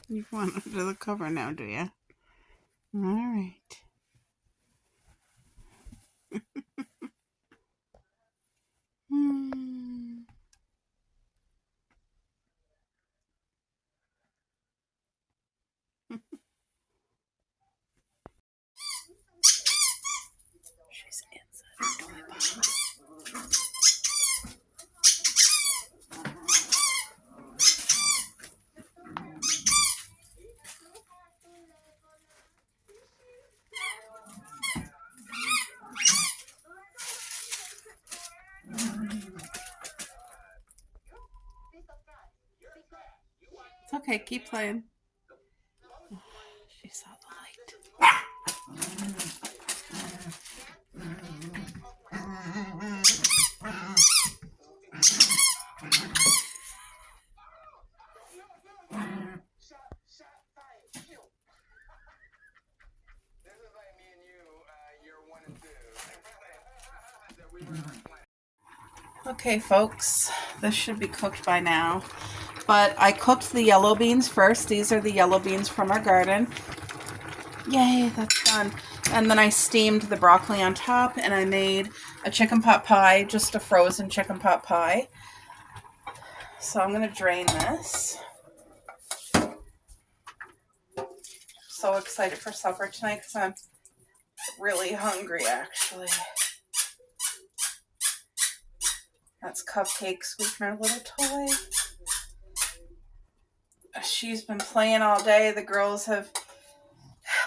You want under the cover now, do you? All right. She's inside the toy box. It's okay, keep playing. She saw the light. Okay, folks, this should be cooked by now. But I cooked the yellow beans first. These are the yellow beans from our garden. Yay, that's done. And then I steamed the broccoli on top, and I made a chicken pot pie, just a frozen chicken pot pie. So I'm going to drain this. So excited for supper tonight because I'm really hungry, actually. That's Cupcake Sweetener little toy. She's been playing all day. The girls have,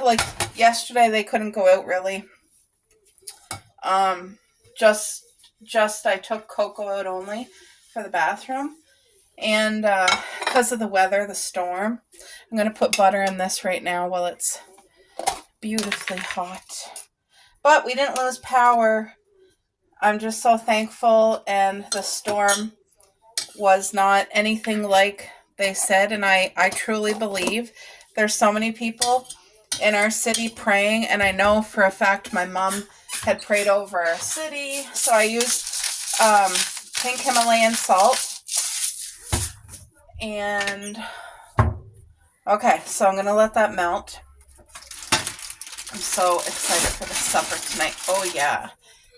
like, yesterday they couldn't go out really. Just I took Coco out only for the bathroom. And because of the weather, the storm, I'm going to put butter in this right now while it's beautifully hot. But we didn't lose power. I'm just so thankful, and the storm was not anything like they said, and I truly believe there's so many people in our city praying, and I know for a fact my mom had prayed over our city, so I used pink Himalayan salt. And okay, so I'm gonna let that melt. I'm so excited for the supper tonight. Oh yeah.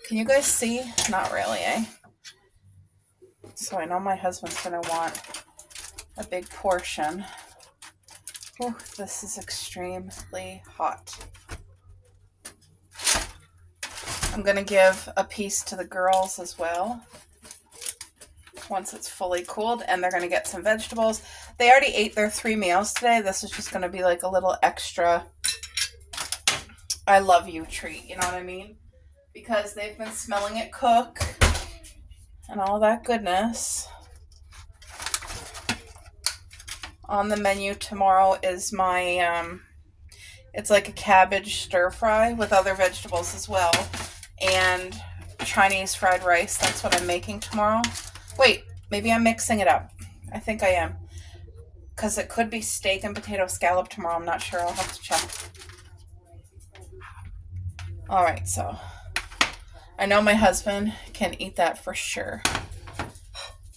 Can you guys see? Not really, eh? So I know my husband's gonna want a big portion. Oh, this is extremely hot. I'm gonna give a piece to the girls as well once it's fully cooled, and they're gonna get some vegetables. They already ate their 3 meals today. This is just gonna be like a little extra I love you treat, you know what I mean? Because they've been smelling it cook and all that goodness. On the menu tomorrow is my, it's like a cabbage stir fry with other vegetables as well. And Chinese fried rice. That's what I'm making tomorrow. Wait, maybe I'm mixing it up. I think I am. Because it could be steak and potato scallop tomorrow. I'm not sure. I'll have to check. All right, so I know my husband can eat that for sure.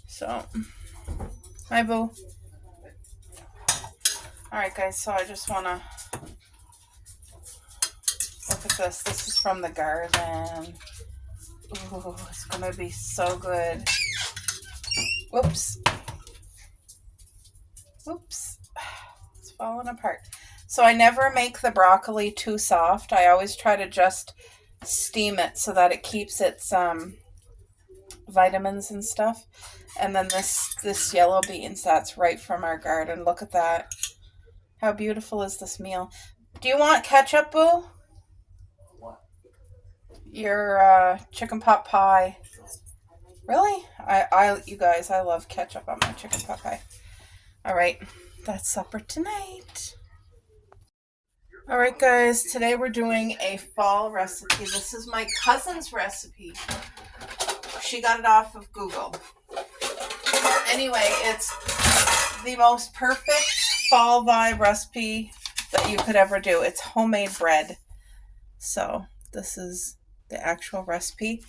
So, hi, boo. All right, guys, so I just want to look at this. This is from the garden. Ooh, it's going to be so good. Whoops. Whoops. It's falling apart. So I never make the broccoli too soft. I always try to just steam it so that it keeps its vitamins and stuff. And then this yellow beans, that's right from our garden. Look at that. How beautiful is this meal? Do you want ketchup, boo? What? Your chicken pot pie. Really? You guys, I love ketchup on my chicken pot pie. All right. that's supper tonight. All right, guys, today we're doing a fall recipe. This is my cousin's recipe. She got it off of Google. Anyway, it's the most perfect fall vibe recipe that you could ever do. It's homemade bread. So this is the actual recipe.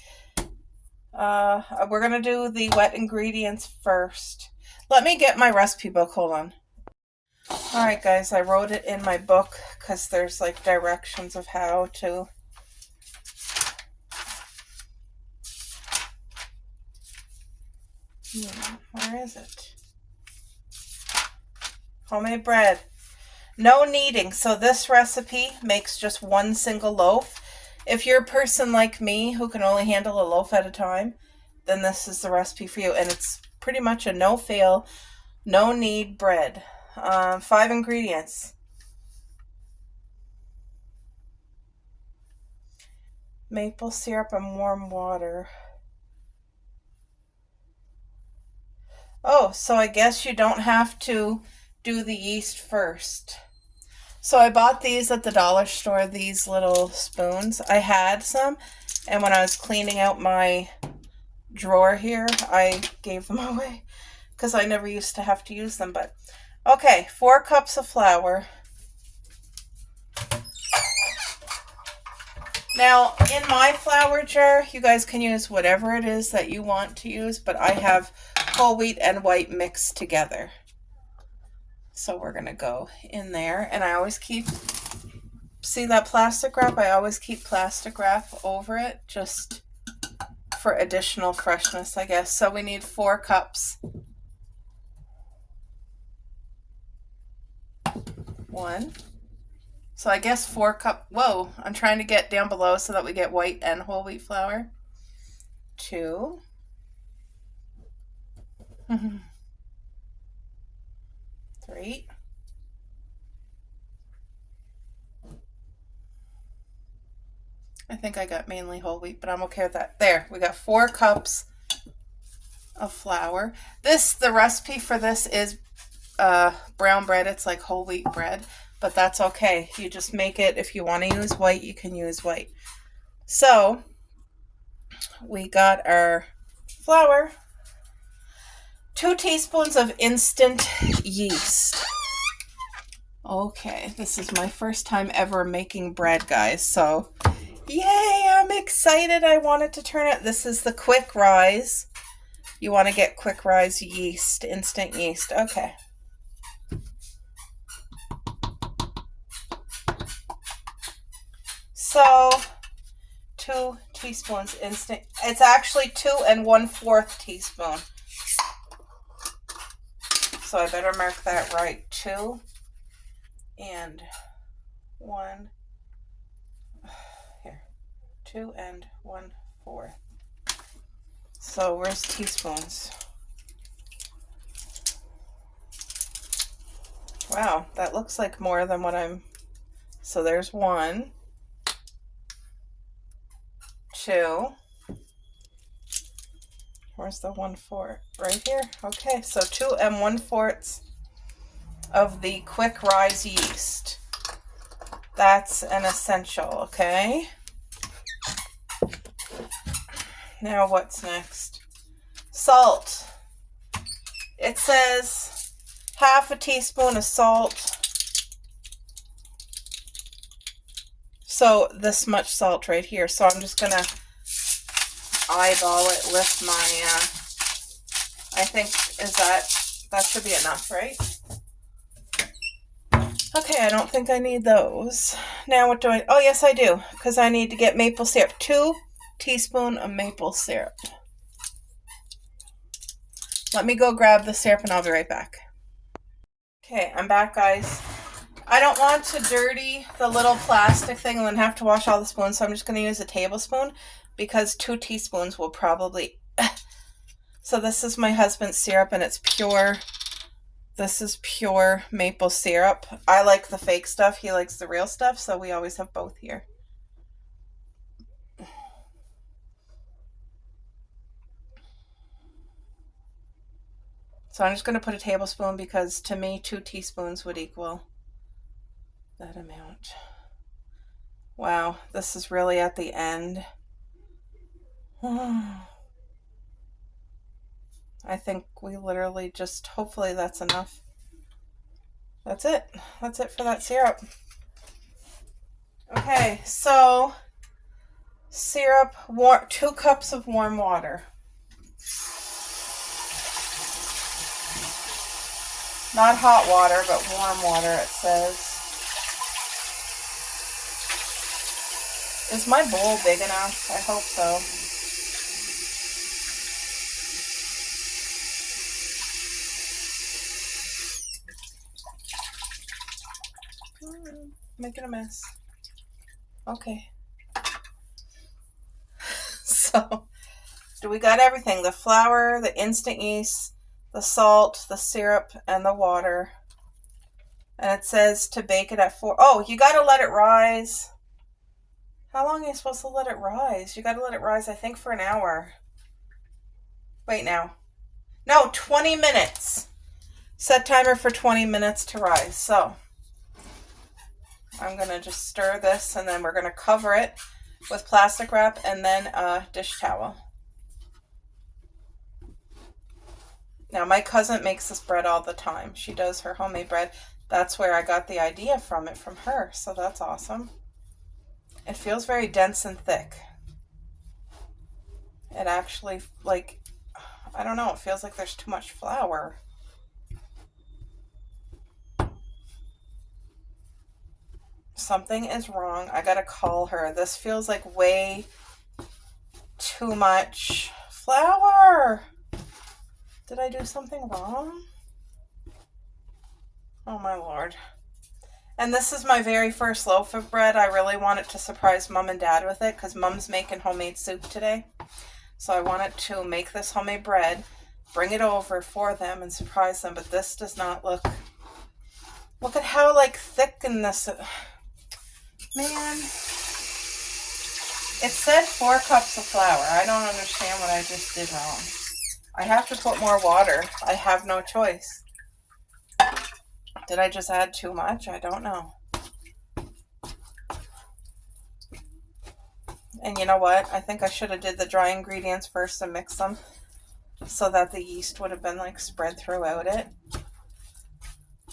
We're going to do the wet ingredients first. Let me get my recipe book. Hold on. Alright guys, I wrote it in my book because there's like directions of how to. Where is it? Homemade bread. No kneading. So this recipe makes just one single loaf. If you're a person like me who can only handle a loaf at a time, then this is the recipe for you. And it's pretty much a no-fail, no-knead bread. 5 ingredients. Maple syrup and warm water. Oh, so I guess you don't have to do the yeast first. So I bought these at the dollar store, these little spoons. I had some, and when I was cleaning out my drawer here, I gave them away because I never used to have to use them. But okay, 4 cups of flour. Now, in my flour jar, you guys can use whatever it is that you want to use, but I have whole wheat and white mixed together. So we're going to go in there, and I always keep, see that plastic wrap? I always keep plastic wrap over it just for additional freshness, I guess. So we need 4 cups. 1. So I guess 4 cup. Whoa, I'm trying to get down below so that we get white and whole wheat flour. 2. 3. I think I got mainly whole wheat, but I'm okay with that. There, we got 4 cups of flour. The recipe for this is brown bread. It's like whole wheat bread, but that's okay. You just make it. If you want to use white, you can use white. So we got our flour, 2 teaspoons of instant yeast. Okay, this is my first time ever making bread, guys, so yay, I'm excited. I wanted to turn it. This is the quick rise. You want to get quick rise yeast, instant yeast. Okay. So 2 teaspoons instant. It's actually 2 1/4 teaspoon. So I better mark that right. 2 1. Here. 2 1/4. So where's teaspoons? Wow, that looks like more than what I'm. So there's 1. 2. Where's the 1/4? Right here. Okay, so 2 1/4 of the quick rise yeast. That's an essential, okay? Now what's next? Salt. It says 1/2 teaspoon of salt. So this much salt right here. So I'm just gonna eyeball it with my, I think, that should be enough, right? Okay, I don't think I need those. Now what do I, oh yes I do, because I need to get maple syrup. 2 teaspoons of maple syrup. Let me go grab the syrup and I'll be right back. Okay, I'm back, guys. I don't want to dirty the little plastic thing and then have to wash all the spoons, so I'm just going to use a tablespoon because 2 teaspoons will probably... So this is my husband's syrup and it's pure. This is pure maple syrup. I like the fake stuff. He likes the real stuff, so we always have both here. So I'm just going to put a tablespoon because to me 2 teaspoons would equal that amount. Wow, this is really at the end. I think we literally just, hopefully that's enough. That's it. That's it for that syrup. Okay, so syrup, 2 cups of warm water. Not hot water, but warm water, it says. Is my bowl big enough? I hope so. Making a mess. Okay. So, we got everything. The flour, the instant yeast, the salt, the syrup, and the water. And it says to bake it at 4. Oh, you got to let it rise. How long are you supposed to let it rise? You got to let it rise, I think, for an hour. Wait now. No, 20 minutes. Set timer for 20 minutes to rise. So, I'm going to just stir this, and then we're going to cover it with plastic wrap and then a dish towel. Now, my cousin makes this bread all the time. She does her homemade bread. That's where I got the idea from her. So that's awesome. It feels very dense and thick. It actually, like, I don't know, it feels like there's too much flour. Something is wrong. I gotta call her. This feels like way too much flour. Did I do something wrong? Oh my Lord. And this is my very first loaf of bread. I really wanted to surprise Mom and Dad with it because Mom's making homemade soup today. So I wanted to make this homemade bread, bring it over for them and surprise them. But this does not look at how like thick in this. Man. It said 4 cups of flour. I don't understand what I just did wrong. I have to put more water. I have no choice. Did I just add too much? I don't know. And you know what? I think I should have did the dry ingredients first and mix them so that the yeast would have been like spread throughout it.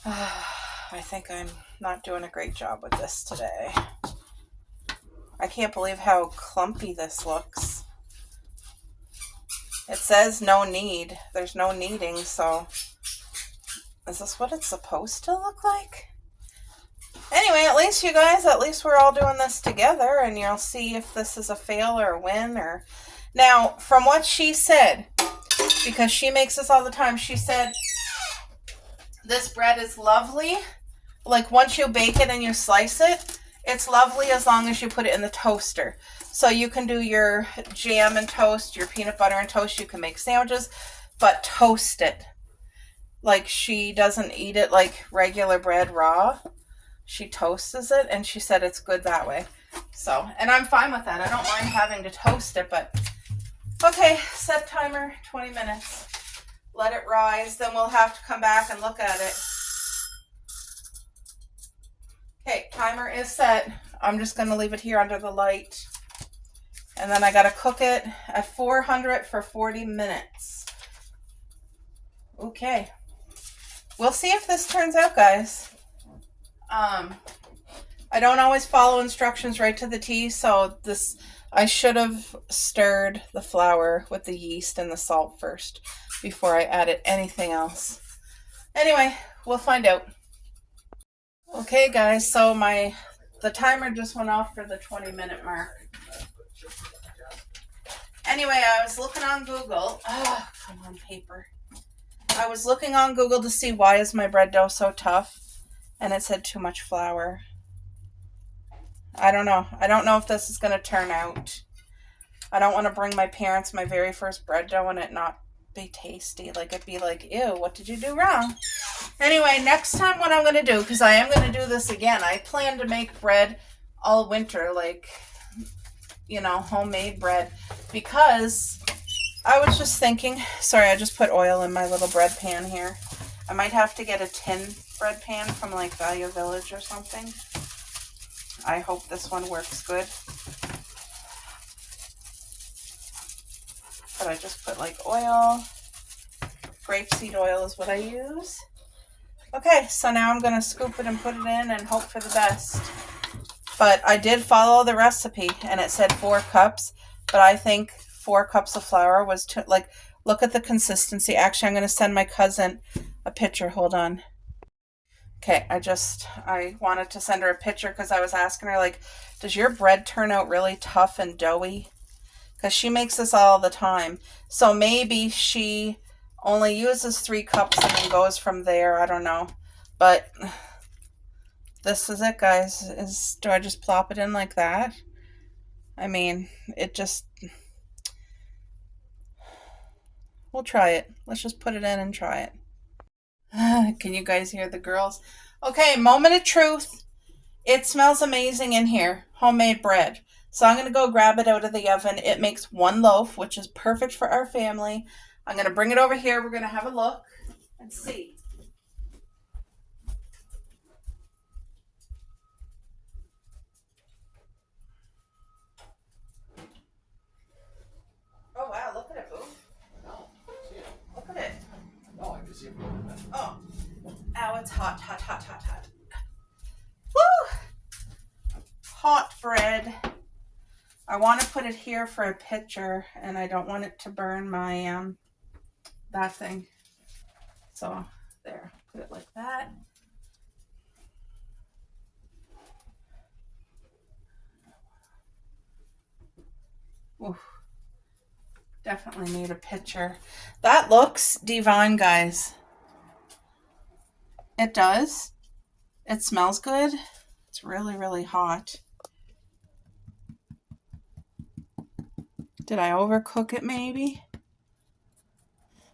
I think I'm not doing a great job with this today. I can't believe how clumpy this looks. It says no knead. There's no kneading, so is this what it's supposed to look like? Anyway, at least you guys, at least we're all doing this together, and you'll see if this is a fail or a win. Or now, from what she said, because she makes this all the time, she said this bread is lovely. Like once you bake it and you slice it, it's lovely as long as you put it in the toaster. So you can do your jam and toast, your peanut butter and toast. You can make sandwiches, but toast it. Like she doesn't eat it like regular bread raw. She toasts it, and she said it's good that way. So, and I'm fine with that. I don't mind having to toast it, but okay, set timer, 20 minutes. Let it rise, then we'll have to come back and look at it. Okay, timer is set. I'm just going to leave it here under the light. And then I got to cook it at 400 for 40 minutes. Okay. We'll see if this turns out, guys. I don't always follow instructions right to the T, so I should have stirred the flour with the yeast and the salt first before I added anything else. Anyway, we'll find out. Okay, guys, so the timer just went off for the 20-minute mark. Anyway, I was looking on Google. Oh, come on, paper. I was looking on Google to see why is my bread dough so tough, and it said too much flour. I don't know. I don't know if this is going to turn out. I don't want to bring my parents my very first bread dough and it not be tasty. Like, it'd be like, ew, what did you do wrong? Anyway, next time what I'm going to do, because I am going to do this again, I plan to make bread all winter, like, homemade bread, because I was just thinking, sorry, I just put oil in my little bread pan here. I might have to get a tin bread pan from like Value Village or something. I hope this one works good. But I just put like oil. Grapeseed oil is what I use. Okay, so now I'm going to scoop it and put it in and hope for the best. But I did follow the recipe and it said 4 cups. But I think 4 cups of flour was too, like, look at the consistency. Actually, I'm going to send my cousin a picture. Hold on. Okay, I wanted to send her a picture because I was asking her, like, does your bread turn out really tough and doughy? Because she makes this all the time. So maybe she only uses 3 cups and then goes from there. I don't know. But this is it, guys. Do I just plop it in like that? I mean, it just... We'll try it. Let's just put it in and try it. Can you guys hear the girls? Okay, moment of truth. It smells amazing in here. Homemade bread. So I'm going to go grab it out of the oven. It makes 1 loaf, which is perfect for our family. I'm going to bring it over here. We're going to have a look and see. Oh, wow. Look at it, Boo. No, see it. Look at it. No, I can see it. Oh. Ow, it's hot, hot, hot, hot, hot. Woo! Hot bread. I want to put it here for a picture, and I don't want it to burn my, that thing. So, there. Put it like that. Oof. Definitely need a picture. That looks divine, guys. It does. It smells good. It's really, really hot. Did I overcook it maybe?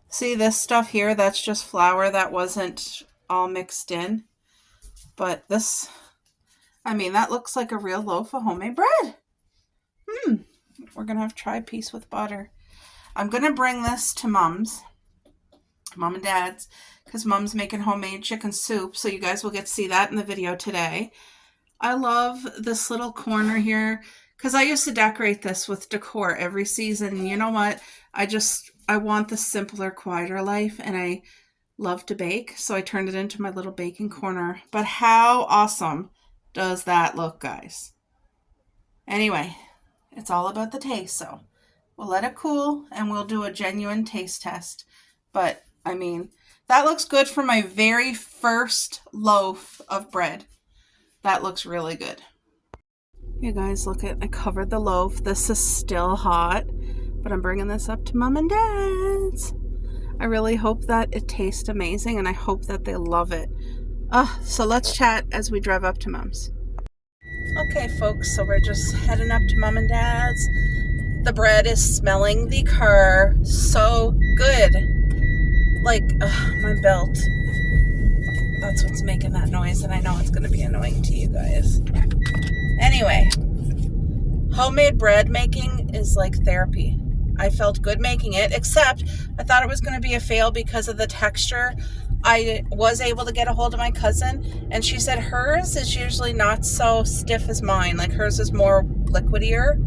See this stuff here? That's just flour that wasn't all mixed in. But this, I mean, that looks like a real loaf of homemade bread. We're going to have to try a piece with butter. I'm going to bring this to Mom's, Mom and Dad's, because Mom's making homemade chicken soup. So you guys will get to see that in the video today. I love this little corner here because I used to decorate this with decor every season. You know what? I want the simpler, quieter life, and I love to bake. So I turned it into my little baking corner. But how awesome does that look, guys? Anyway, it's all about the taste. So we'll let it cool and we'll do a genuine taste test. But I mean, that looks good for my very first loaf of bread. That looks really good. You guys, look at, I covered the loaf. This is still hot, but I'm bringing this up to Mom and Dad's. I really hope that it tastes amazing, and I hope that they love it. So let's chat as we drive up to Mom's. Okay, folks, so we're just heading up to Mom and Dad's. The bread is smelling the car so good. Like, my belt. That's what's making that noise, and I know it's going to be annoying to you guys. Anyway, homemade bread making is like therapy. I felt good making it, except I thought it was going to be a fail because of the texture. I was able to get a hold of my cousin, and she said hers is usually not so stiff as mine. Like, hers is more liquidier.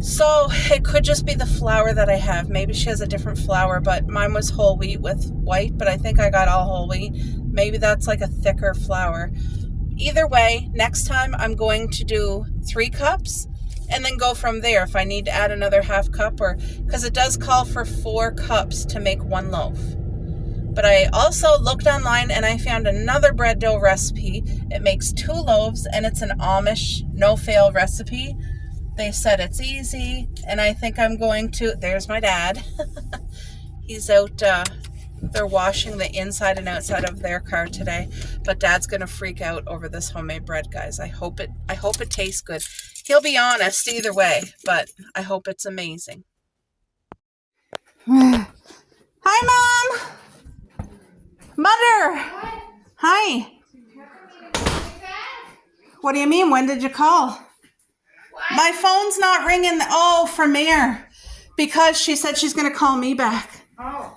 So it could just be the flour that I have. Maybe she has a different flour, but mine was whole wheat with white, but I think I got all whole wheat. Maybe that's like a thicker flour. Either way, next time I'm going to do 3 cups and then go from there if I need to add another half cup, or because it does call for 4 cups to make 1 loaf. But I also looked online and I found another bread dough recipe. It makes 2 loaves and it's an Amish no-fail recipe. They said it's easy, and I think I'm going to... There's my dad. He's out, they're washing the inside and outside of their car today. But Dad's going to freak out over this homemade bread, guys. I hope it tastes good. He'll be honest either way, but I hope it's amazing. Hi, Mom! Mother! What? Hi! What do you mean? When did you call? My phone's not ringing. Oh, from Air. Because she said she's going to call me back. Oh,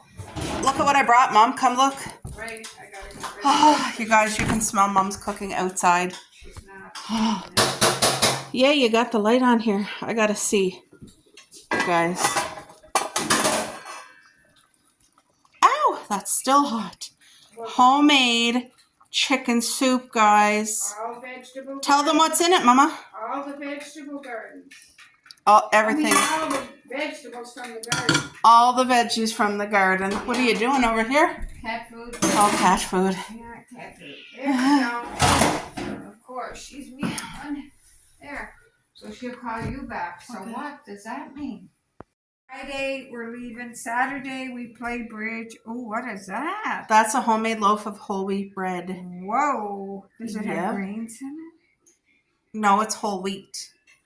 Look at what I brought, Mom. Come look. right. I gotta get rid of Oh, you guys, you can smell Mom's cooking outside. She's not. Yeah, you got the light on here. I got to see. You guys. Ow, that's still hot. Homemade chicken soup, guys. All vegetable. Tell them what's in it, Mama. All the vegetable gardens. Everything. all the vegetables from the garden. All the veggies from the garden. What are you doing over here? Cat food. Oh, cat food. Yeah, cat food. There we go. Of course, she's meowing. There. So she'll call you back. So Okay. what does that mean? Friday we're leaving. Saturday we play bridge. Oh, what is that? That's a homemade loaf of whole wheat bread. Whoa. Does it Yep. have grains in No, it's whole wheat. it?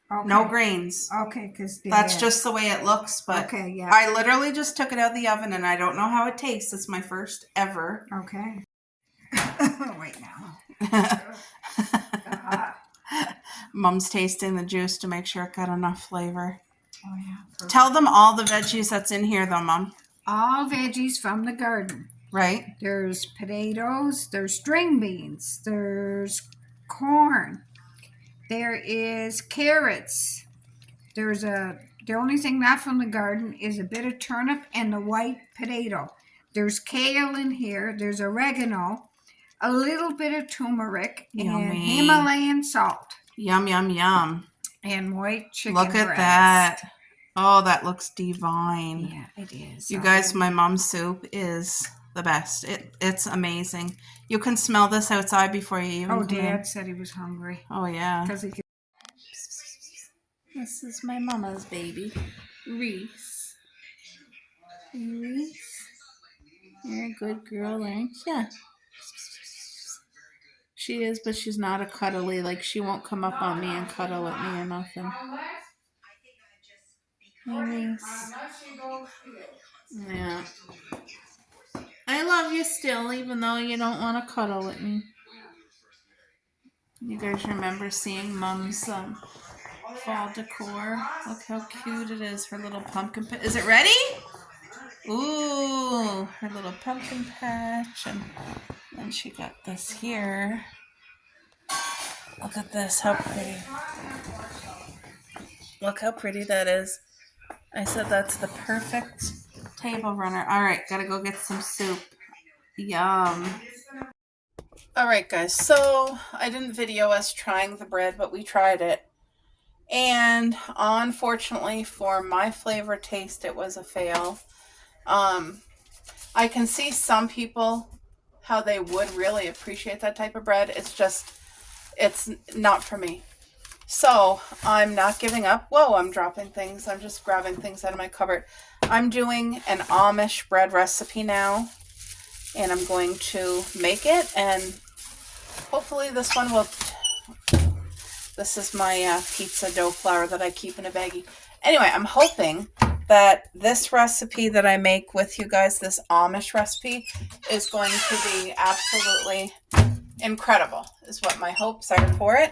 Okay. No grains. Okay, because That's just the way it looks, but okay. Yeah. I literally just took it out of the oven and I don't know how it tastes. It's my first ever. Okay. Wait now. Mom's tasting the juice to make sure it got enough flavor. Oh yeah. Perfect. Tell them all the veggies that's in here though, Mom. All veggies from the garden. Right? There's potatoes, there's string beans, there's corn, there is carrots. The only thing not from the garden is a bit of turnip and the white potato. There's kale in here, there's oregano, a little bit of turmeric, and Yummy. Himalayan salt, Yum, yum, yum. and white chicken Look at breast. that. Oh, that looks divine. Yeah, it is. You guys, my mom's soup is the best. It's amazing. You can smell this outside before you even Oh, come in. Dad said he was hungry Oh, yeah. because he could. This is my mama's baby, Reese. Reese, you're a good girl, aren't you? She is, but she's not a cuddly. Like, she won't come up on me and cuddle with me or nothing. Hey, Reese. Yeah. I love you still, even though you don't want to cuddle with me. You guys remember seeing Mom's fall decor? Look how cute it is. Her little pumpkin patch. Is it ready? Ooh, her little pumpkin patch. And then she got this here. Look at this. How pretty. Look how pretty that is. I said that's the perfect table runner. All right, gotta go get some soup. Yum. All right, guys. So I didn't video us trying the bread, but we tried it. And unfortunately, for my flavor taste, it was a fail. I can see some people how they would really appreciate that type of bread. It's not for me. So I'm not giving up. Whoa, I'm dropping things. I'm just grabbing things out of my cupboard. I'm doing an Amish bread recipe now, and I'm going to make it, and hopefully this one will. This is my pizza dough flour that I keep in a baggie. Anyway, I'm hoping that this recipe that I make with you guys, this Amish recipe, is going to be absolutely incredible, is what my hopes are for it.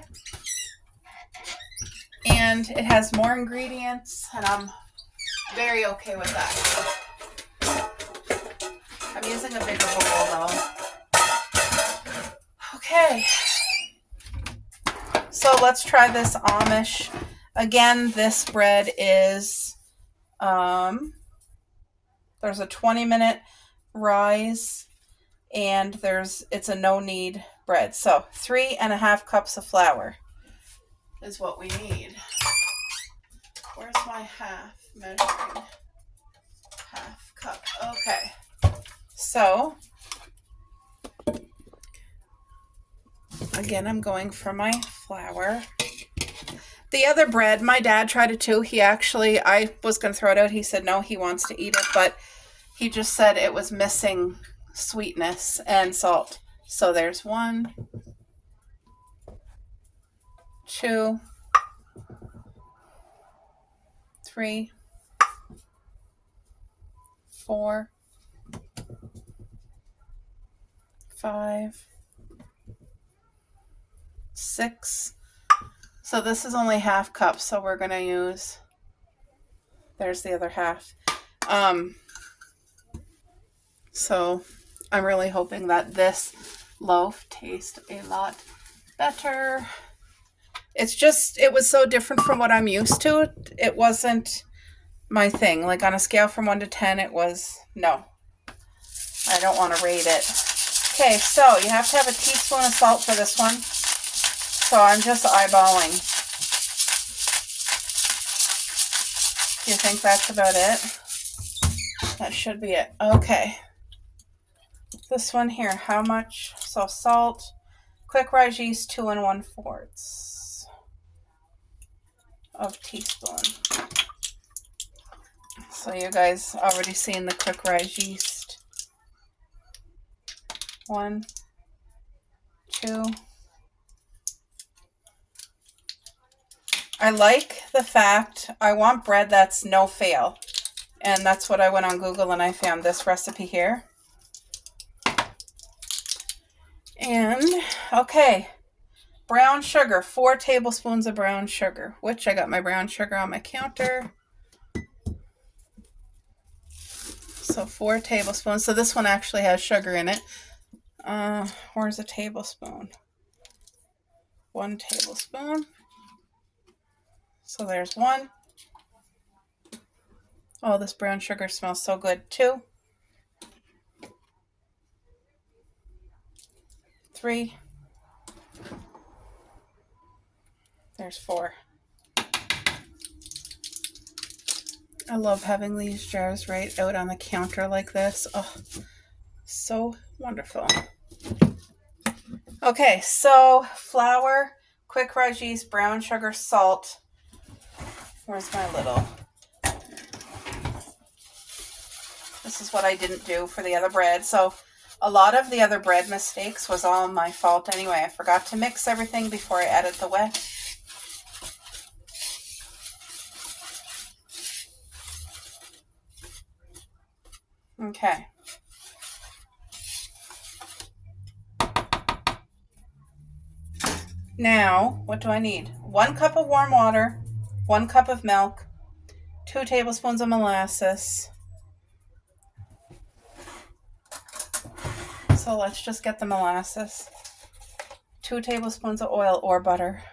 And it has more ingredients, and I'm very okay with that. I'm using a bigger bowl, though. Okay. So let's try this Amish. Again, this bread is, there's a 20-minute rise, and it's a no-knead bread. So 3.5 cups of flour is what we need. Where's my half measuring? Half cup. Okay. So, again, I'm going for my flour. The other bread, my dad tried it too. I was going to throw it out. He said no, he wants to eat it, but he just said it was missing sweetness and salt. So there's 1, 2, 3, 4, 5, 6. So this is only half cup, so we're going to use There's the other half. So I'm really hoping that this loaf tastes a lot better. It was so different from what I'm used to. It wasn't my thing. Like on a scale from 1 to 10, it was no. I don't want to rate it. Okay, so you have to have a teaspoon of salt for this one. So I'm just eyeballing. Do you think that's about it? That should be it. Okay. This one here, how much? So salt, quick rise yeast, 2 1/4 of teaspoon. So you guys already seen the quick rise yeast. 1, 2. I like the fact I want bread that's no fail. And that's what I went on Google and I found this recipe here. And, okay, brown sugar, 4 tablespoons of brown sugar, which I got my brown sugar on my counter. So 4 tablespoons. So this one actually has sugar in it. Where's a tablespoon? 1 tablespoon. So there's 1. Oh, this brown sugar smells so good. 2. 3. There's 4. I love having these jars right out on the counter like this. Oh, so wonderful. Okay, so flour, quick rise yeast, brown sugar, salt. Where's my little? This is what I didn't do for the other bread. So a lot of the other bread mistakes was all my fault anyway. I forgot to mix everything before I added the wet. Okay. Now, what do I need? 1 cup of warm water, 1 cup of milk, 2 tablespoons of molasses. So let's just get the molasses. 2 tablespoons of oil or butter.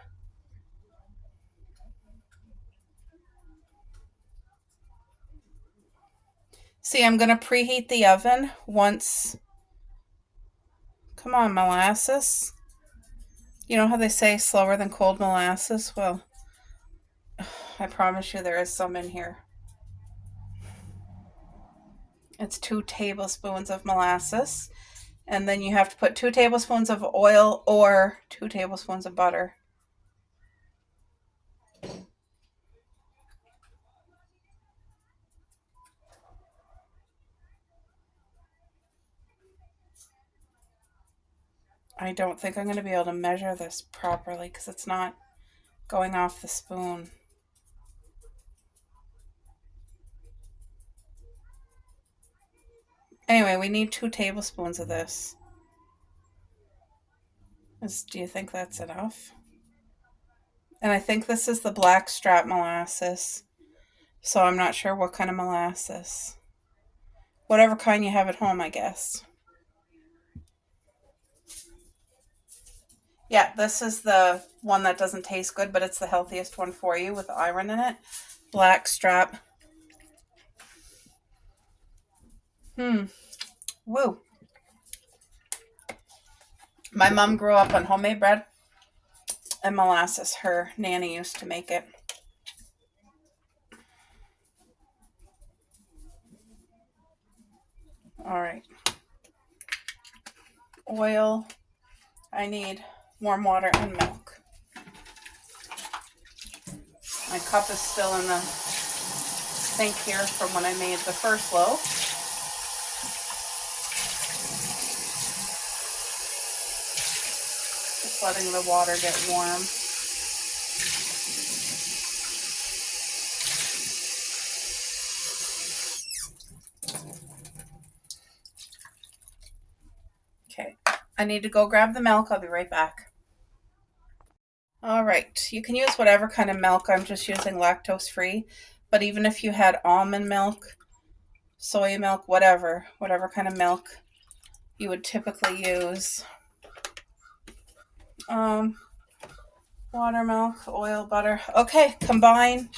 See, I'm going to preheat the oven once. Come on, molasses. You know how they say slower than cold molasses? Well, I promise you there is some in here. It's 2 tablespoons of molasses. And then you have to put 2 tablespoons of oil or 2 tablespoons of butter. I don't think I'm going to be able to measure this properly because it's not going off the spoon. Anyway, we need 2 tablespoons of this. Do you think that's enough? And I think this is the blackstrap molasses. So I'm not sure what kind of molasses. Whatever kind you have at home, I guess. Yeah, this is the one that doesn't taste good, but it's the healthiest one for you with iron in it. Blackstrap. Woo. My mom grew up on homemade bread and molasses. Her nanny used to make it. All right. Oil. I need warm water and milk. My cup is still in the sink here from when I made the first loaf. Just letting the water get warm. Okay, I need to go grab the milk. I'll be right back. All right, you can use whatever kind of milk. I'm just using lactose free, but even if you had almond milk, soy milk, whatever kind of milk you would typically use. Water, milk, oil, butter. Okay, combine.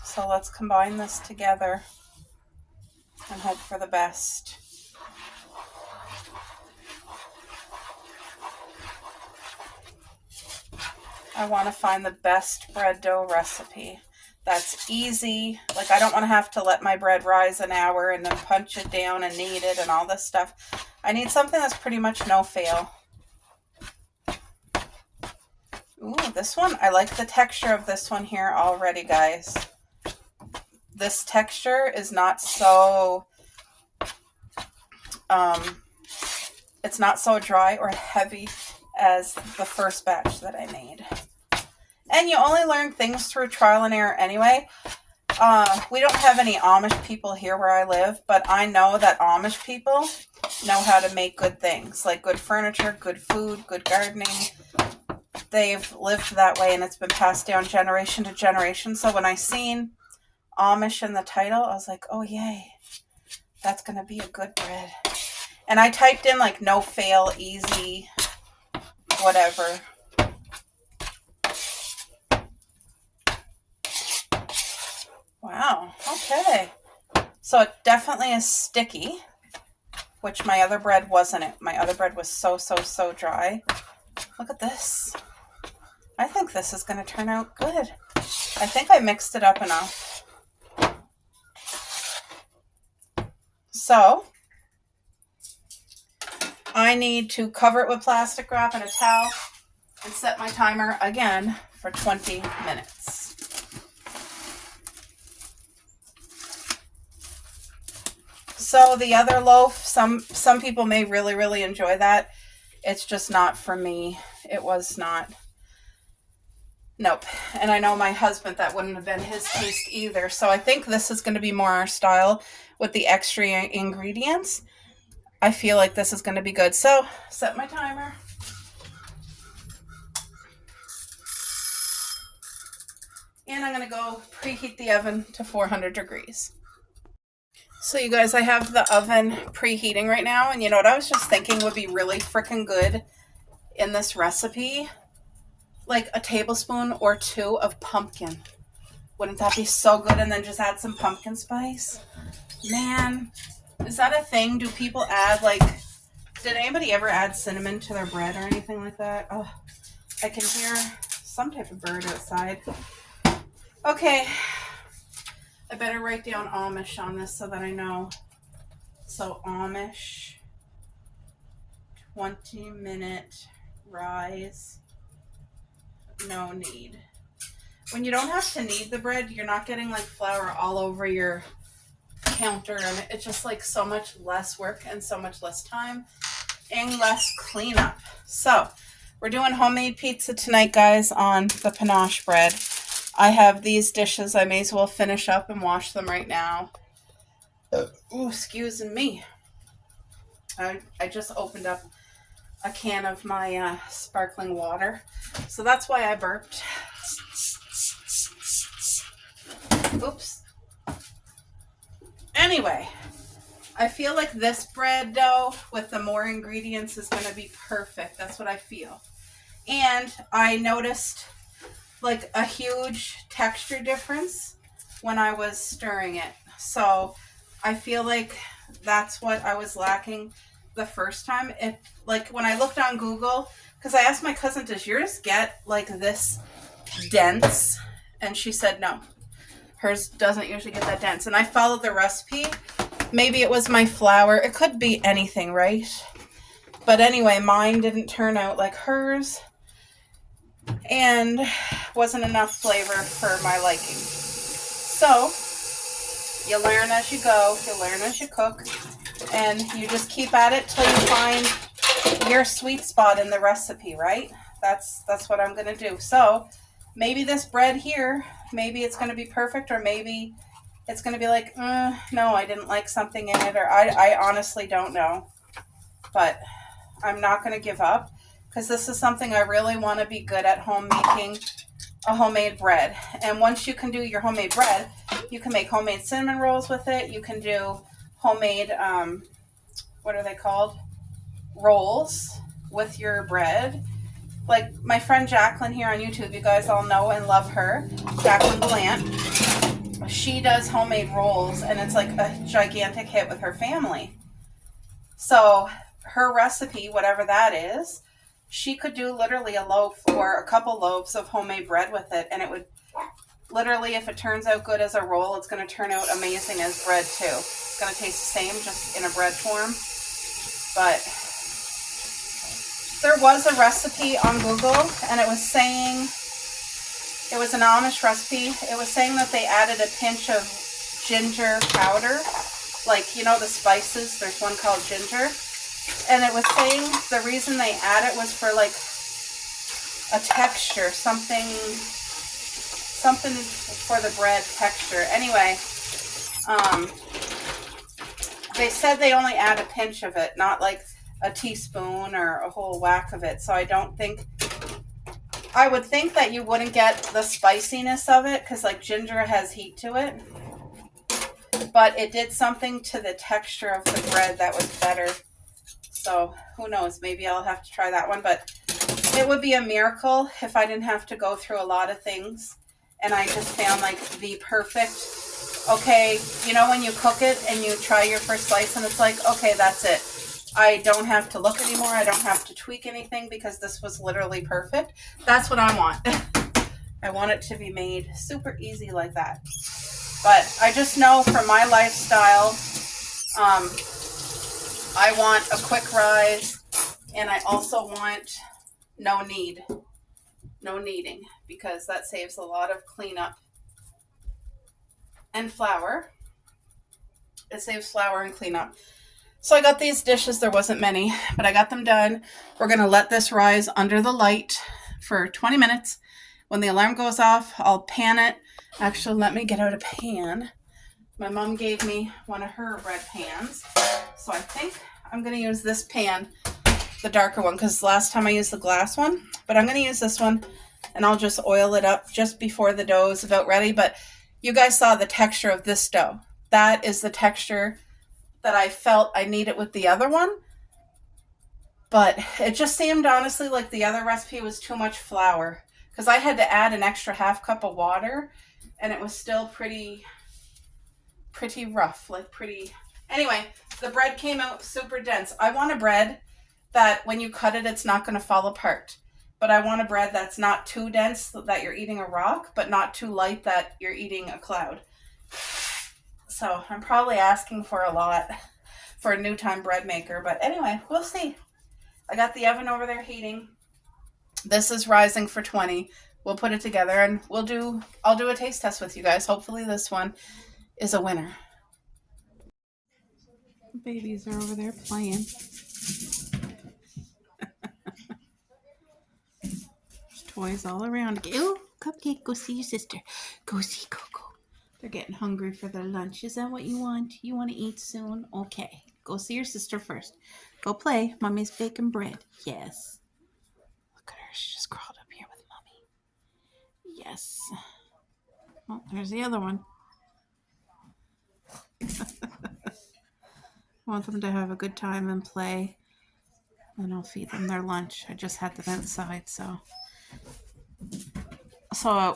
So let's combine this together and hope for the best. I want to find the best bread dough recipe that's easy. Like, I don't want to have to let my bread rise an hour and then punch it down and knead it and all this stuff. I need something that's pretty much no fail. Ooh, this one, I like the texture of this one here already, guys. This texture is not so, it's not so dry or heavy as the first batch that I made. And you only learn things through trial and error anyway. We don't have any Amish people here where I live, but I know that Amish people know how to make good things, like good furniture, good food, good gardening. They've lived that way, and it's been passed down generation to generation. So when I seen Amish in the title, I was like, oh yay, that's gonna be a good bread. And I typed in like no fail, easy, whatever. Wow, okay. So it definitely is sticky, which my other bread wasn't. My other bread was so dry. Look at this. I think this is going to turn out good. I think I mixed it up enough. So I need to cover it with plastic wrap and a towel and set my timer again for 20 minutes. So the other loaf, some people may really enjoy that. It's just not for me. It was not. Nope. And I know my husband, that wouldn't have been his taste either. So I think this is going to be more our style with the extra ingredients. I feel like this is going to be good. So set my timer. And I'm going to go preheat the oven to 400 degrees. So you guys, I have the oven preheating right now. And you know what I was just thinking would be really freaking good in this recipe? Like a tablespoon or two of pumpkin. Wouldn't that be so good? And then just add some pumpkin spice. Man, is that a thing? Do people add, like, did anybody ever add cinnamon to their bread or anything like that? Oh, I can hear some type of bird outside. Okay, I better write down Amish on this so that I know. So Amish, 20-minute rise, no knead. When you don't have to knead the bread, you're not getting like flour all over your counter, and it's just like so much less work and so much less time and less cleanup. So we're doing homemade pizza tonight, guys, on the panache bread. I have these dishes. I may as well finish up and wash them right now. Ooh, excuse me. I just opened up a can of my sparkling water. So that's why I burped. Oops. Anyway, I feel like this bread dough with the more ingredients is going to be perfect. That's what I feel. And I noticed like a huge texture difference when I was stirring it. So I feel like that's what I was lacking the first time. It, like when I looked on Google, because I asked my cousin, does yours get like this dense? And she said no. Hers doesn't usually get that dense. And I followed the recipe. Maybe it was my flour. It could be anything, right? But anyway, mine didn't turn out like hers. And wasn't enough flavor for my liking. So, you learn as you go. You learn as you cook. And you just keep at it till you find your sweet spot in the recipe, right? That's what I'm going to do. So, maybe this bread here, maybe it's going to be perfect, or maybe it's going to be like, no, I didn't like something in it, or I honestly don't know. But I'm not going to give up, because this is something I really want to be good at home making a homemade bread. And once you can do your homemade bread, you can make homemade cinnamon rolls with it. You can do homemade, what are they called? Rolls with your bread. Like my friend Jacqueline here on YouTube, you guys all know and love her, Jacqueline Gallant. She does homemade rolls, and it's like a gigantic hit with her family. So her recipe, whatever that is, she could do literally a loaf or a couple loaves of homemade bread with it, and it would literally, if it turns out good as a roll, it's going to turn out amazing as bread too. It's going to taste the same, just in a bread form. But there was a recipe on Google, and it was saying, it was an Amish recipe. It was saying that they added a pinch of ginger powder, like, you know, the spices. There's one called ginger. And it was saying the reason they add it was for like a texture, something for the bread texture. Anyway, they said they only add a pinch of it, not like a teaspoon or a whole whack of it. So I would think that you wouldn't get the spiciness of it, because like ginger has heat to it. But it did something to the texture of the bread that was better. So who knows, maybe I'll have to try that one. But it would be a miracle if I didn't have to go through a lot of things and I just found like the perfect, okay, you know, when you cook it and you try your first slice and it's like, okay, that's it. I don't have to look anymore. I don't have to tweak anything because this was literally perfect. That's what I want. I want it to be made super easy like that. But I just know for my lifestyle, I want a quick rise, and I also want no kneading, because that saves a lot of cleanup and flour. It saves flour and cleanup. So I got these dishes. There wasn't many, but I got them done. We're going to let this rise under the light for 20 minutes. When the alarm goes off, I'll pan it. Actually, let me get out a pan. My mom gave me one of her bread pans. So I think I'm going to use this pan, the darker one, because last time I used the glass one. But I'm going to use this one, and I'll just oil it up just before the dough is about ready. But you guys saw the texture of this dough. That is the texture that I felt I needed with the other one. But it just seemed, honestly, like the other recipe was too much flour, because I had to add an extra half cup of water, and it was still pretty rough, like pretty. Anyway, the bread came out super dense. I want a bread that when you cut it, it's not going to fall apart. But I want a bread that's not too dense that you're eating a rock, but not too light that you're eating a cloud. So I'm probably asking for a lot for a new time bread maker. But anyway, we'll see. I got the oven over there heating. This is rising for 20. We'll put it together and I'll do a taste test with you guys. Hopefully this one is a winner. Babies are over there playing. There's toys all around. Ew, Cupcake, go see your sister. Go see Coco. They're getting hungry for their lunch. Is that what you want? You want to eat soon? Okay. Go see your sister first. Go play. Mommy's baking bread. Yes. Look at her. She just crawled up here with Mommy. Yes. Oh, there's the other one. I want them to have a good time and play. And I'll feed them their lunch. I just had them outside, so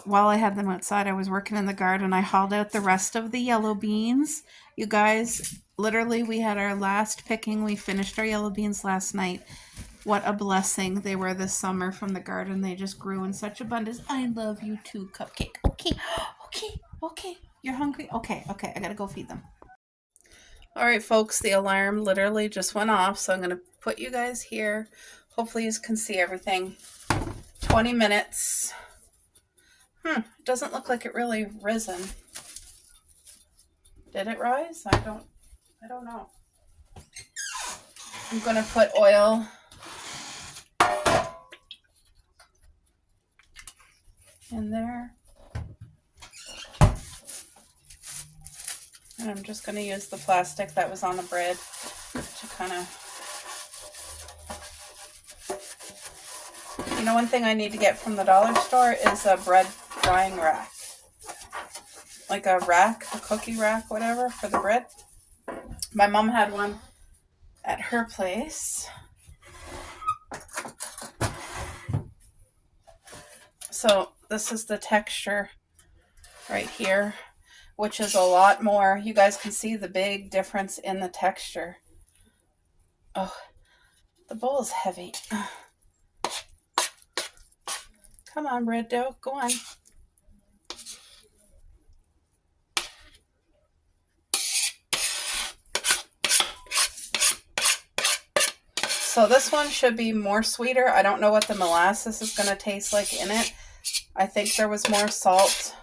while I had them outside, I was working in the garden. I hauled out the rest of the yellow beans. You guys, literally, we had our last picking. We finished our yellow beans last night. What a blessing they were this summer from the garden. They just grew in such abundance. I love you too, Cupcake. Okay. You're hungry? Okay. I gotta go feed them. All right, folks, the alarm literally just went off, so I'm going to put you guys here. Hopefully you can see everything. 20 minutes. It doesn't look like it really risen. Did it rise? I don't know. I'm going to put oil in there. And I'm just going to use the plastic that was on the bread to kind of, You know, one thing I need to get from the dollar store is a bread drying rack. Like a rack, a cookie rack, whatever, for the bread. My mom had one at her place. So this is the texture right here, which is a lot more. You guys can see the big difference in the texture. Oh, the bowl is heavy. Come on, bread dough, go on. So this one should be more sweeter. I don't know what the molasses is going to taste like in it. I think there was more salt.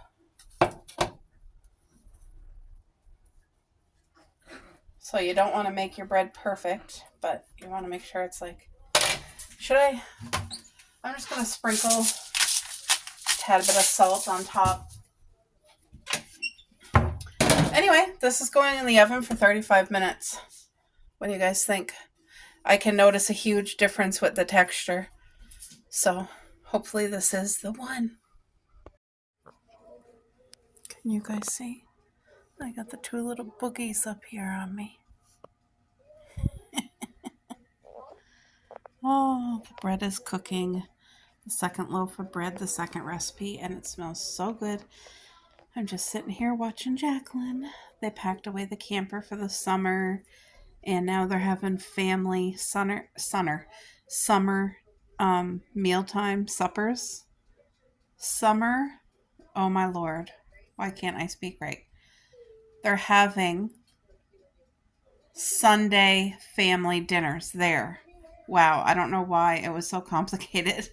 So you don't want to make your bread perfect, but you want to make sure it's like, I'm just going to sprinkle a tad bit of salt on top. Anyway, this is going in the oven for 35 minutes. What do you guys think? I can notice a huge difference with the texture. So hopefully this is the one. Can you guys see? I got the two little boogies up here on me. Oh, the bread is cooking. The second loaf of bread, the second recipe, and it smells so good. I'm just sitting here watching Jacqueline. They packed away the camper for the summer, and now they're having family summer mealtime suppers. Summer, oh my Lord, why can't I speak right? They're having Sunday family dinners there. Wow, I don't know why it was so complicated.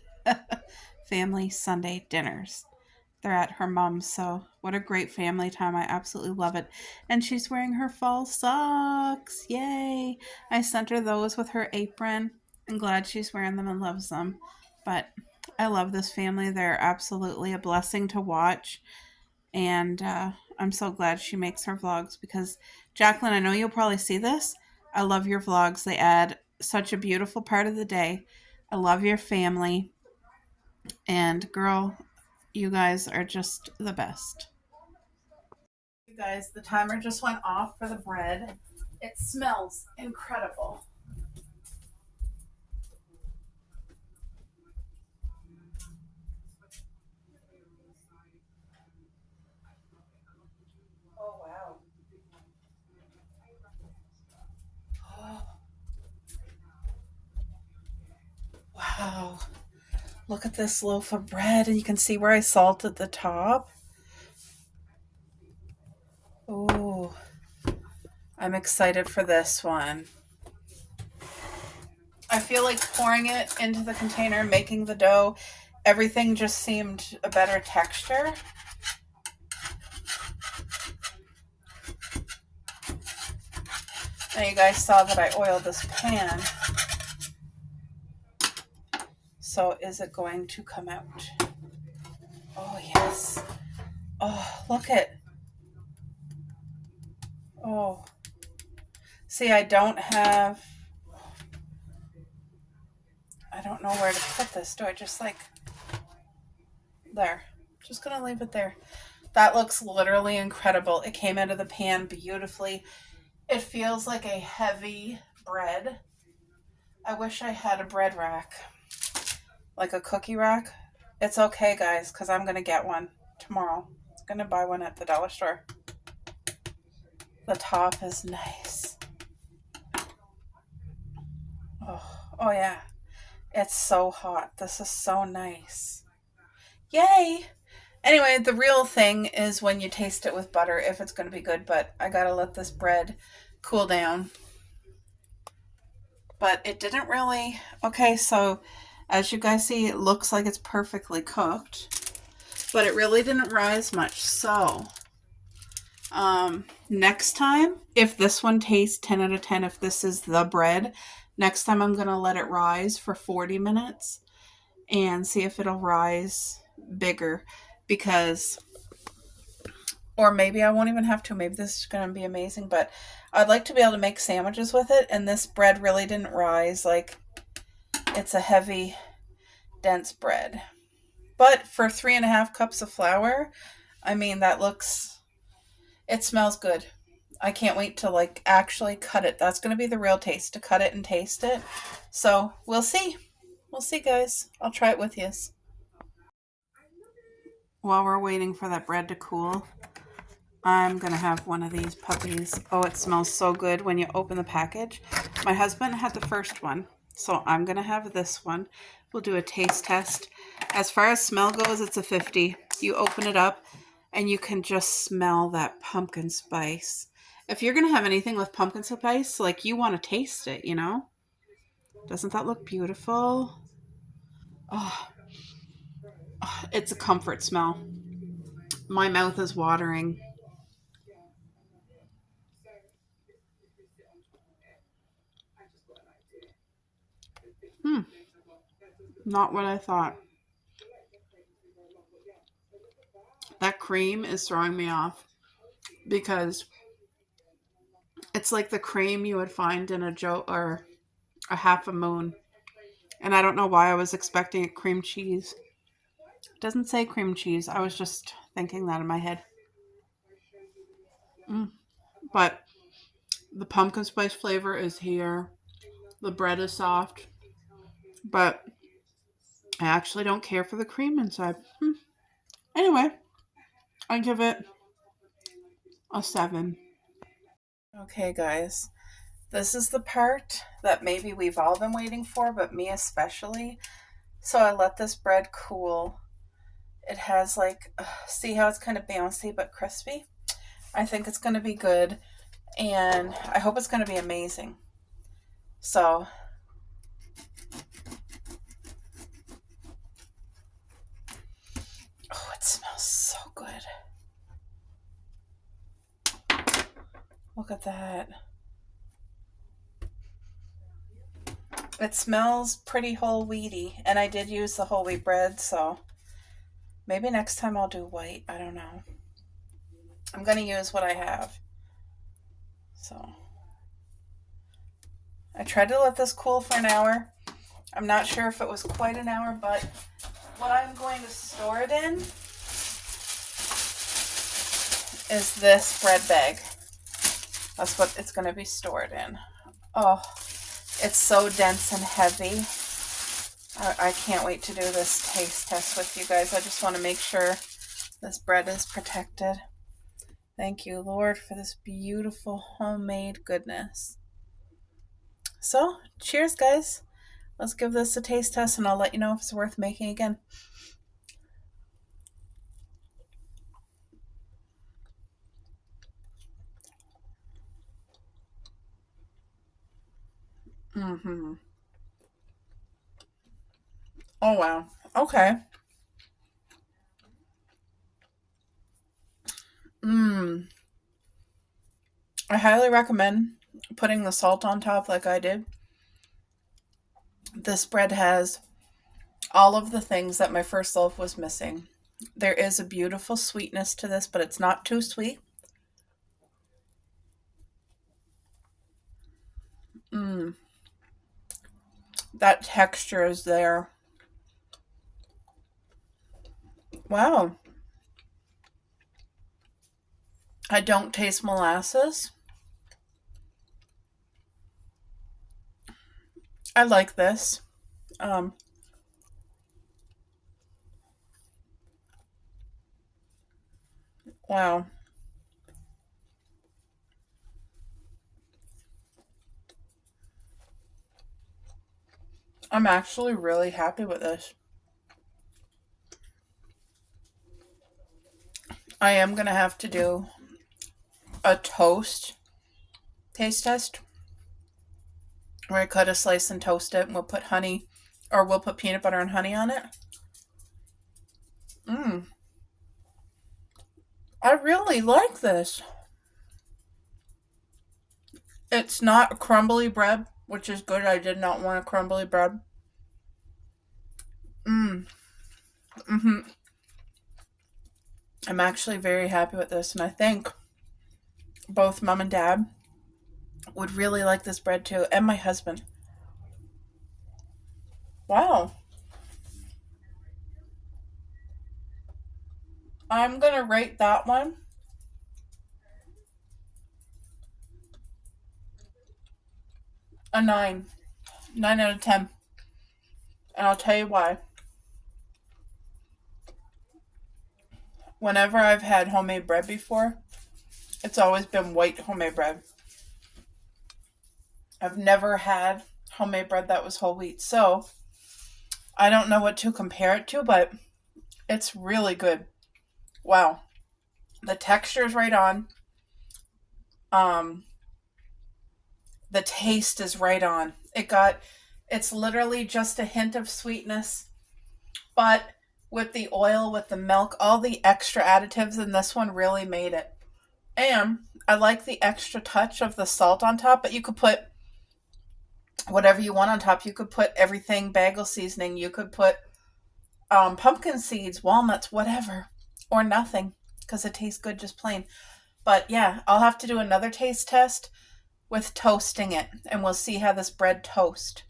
Family Sunday dinners. They're at her mom's, so what a great family time. I absolutely love it. And she's wearing her fall socks. Yay! I sent her those with her apron. I'm glad she's wearing them and loves them. But I love this family. They're absolutely a blessing to watch. And I'm so glad she makes her vlogs because, Jacqueline, I know you'll probably see this. I love your vlogs. They add such a beautiful part of the day. I love your family. And girl, you guys are just the best. You guys, the timer just went off for the bread. It smells incredible. Oh, wow. Oh. Wow. Look at this loaf of bread, and you can see where I salted the top. Oh, I'm excited for this one. I feel like pouring it into the container, making the dough, everything just seemed a better texture. Now you guys saw that I oiled this pan. So is it going to come out? Oh, yes. Oh, look at. Oh. See, I don't know where to put this. Do I just like, there. Just gonna leave it there. That looks literally incredible. It came out of the pan beautifully. It feels like a heavy bread. I wish I had a bread rack. Like a cookie rack. It's okay, guys, because I'm going to get one tomorrow. I'm going to buy one at the dollar store. The top is nice. Oh yeah. It's so hot. This is so nice. Yay! Anyway, the real thing is when you taste it with butter, if it's going to be good, but I got to let this bread cool down. But it didn't really... Okay, so as you guys see, it looks like it's perfectly cooked, but it really didn't rise much. So next time, if this one tastes 10 out of 10, if this is the bread, next time I'm going to let it rise for 40 minutes and see if it'll rise bigger, because, or maybe I won't even have to. Maybe this is going to be amazing, but I'd like to be able to make sandwiches with it, and this bread really didn't rise. Like, it's a heavy dense bread. But for 3.5 cups of flour, I mean, it smells good. I can't wait to like actually cut it. That's going to be the real taste, to cut it and taste it. So we'll see. We'll see, guys. I'll try it with you. While we're waiting for that bread to cool, I'm going to have one of these puppies. Oh, it smells so good when you open the package. My husband had the first one, so I'm going to have this one. We'll do a taste test. As far as smell goes, it's a 50. You open it up and you can just smell that pumpkin spice. If you're going to have anything with pumpkin spice, like, you want to taste it, you know? Doesn't that look beautiful? Oh, it's a comfort smell. My mouth is watering. Not what I thought. That cream is throwing me off because it's like the cream you would find in a Joe or a Half a Moon. And I don't know why I was expecting it cream cheese. It doesn't say cream cheese. I was just thinking that in my head. But the pumpkin spice flavor is here. The bread is soft. But I actually don't care for the cream inside. Anyway, I give it a 7. Okay, guys. This is the part that maybe we've all been waiting for, but me especially. So I let this bread cool. It has like, see how it's kind of bouncy but crispy? I think it's going to be good, and I hope it's going to be amazing. So, oh, it smells so good. Look at that. It smells pretty whole wheaty, and I did use the whole wheat bread, so maybe next time I'll do white. I don't know. I'm going to use what I have. So I tried to let this cool for an hour. I'm not sure if it was quite an hour, but what I'm going to store it in is this bread bag. That's what it's going to be stored in. Oh, it's so dense and heavy. I can't wait to do this taste test with you guys. I just want to make sure this bread is protected. Thank you, Lord, for this beautiful homemade goodness. So, cheers, guys. Let's give this a taste test, and I'll let you know if it's worth making again. Oh, wow. Okay. I highly recommend putting the salt on top like I did. This bread has all of the things that my first loaf was missing. There is a beautiful sweetness to this, but it's not too sweet. That texture is there. Wow. I don't taste molasses. I like this. Wow. I'm actually really happy with this. I am going to have to do a toast taste test where I cut a slice and toast it, and we'll put honey, or we'll put peanut butter and honey on it. I really like this. It's not crumbly bread, which is good. I did not want a crumbly bread. I'm actually very happy with this, and I think both Mom and Dad would really like this bread too, and my husband. Wow. I'm going to rate that one a 9. 9 out of 10. And I'll tell you why. Whenever I've had homemade bread before, it's always been white homemade bread. I've never had homemade bread that was whole wheat. So I don't know what to compare it to, but it's really good. Wow. The texture is right on. The taste is right on. It's literally just a hint of sweetness, but with the oil, with the milk, all the extra additives in this one really made it. And I like the extra touch of the salt on top, but you could put whatever you want on top. You could put everything, bagel seasoning. You could put pumpkin seeds, walnuts, whatever, or nothing, because it tastes good just plain. But yeah, I'll have to do another taste test with toasting it, and we'll see how this bread toasts,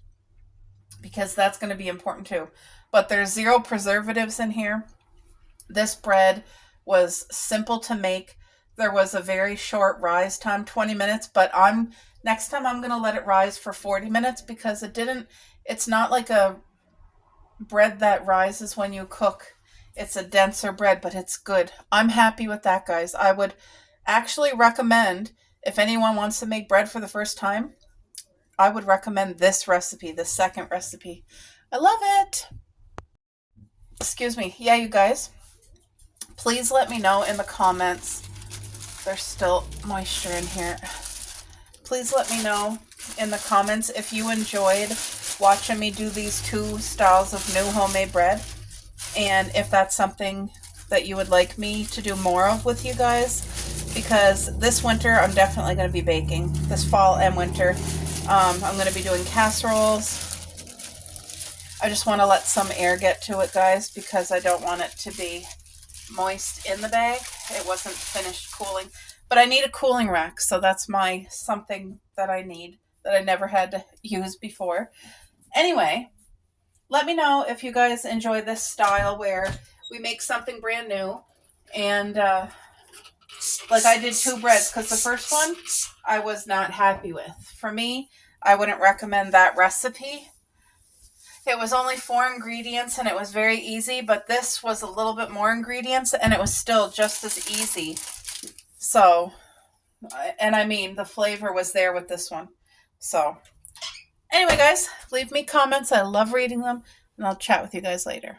because that's going to be important too. But there's 0 preservatives in here. This bread was simple to make. There was a very short rise time, 20 minutes, but next time I'm going to let it rise for 40 minutes, because it's not like a bread that rises when you cook. It's a denser bread, but it's good. I'm happy with that, guys. I would actually recommend, if anyone wants to make bread for the first time, I would recommend this recipe, the second recipe. I love it. Excuse me. Yeah, you guys, please let me know in the comments. There's still moisture in here. Please let me know in the comments if you enjoyed watching me do these 2 styles of new homemade bread, and if that's something that you would like me to do more of with you guys, because this winter I'm definitely going to be baking. This fall and winter I'm going to be doing casseroles. I just want to let some air get to it, guys, because I don't want it to be moist in the bag. It wasn't finished cooling, but I need a cooling rack, so that's something that I need that I never had to use before. Anyway, let me know if you guys enjoy this style where we make something brand new, and like I did 2 breads, because the first one I was not happy with. For me, I wouldn't recommend that recipe. It was only 4 ingredients and it was very easy, but this was a little bit more ingredients and it was still just as easy. So, and I mean, the flavor was there with this one. So, anyway, guys, leave me comments. I love reading them, and I'll chat with you guys later.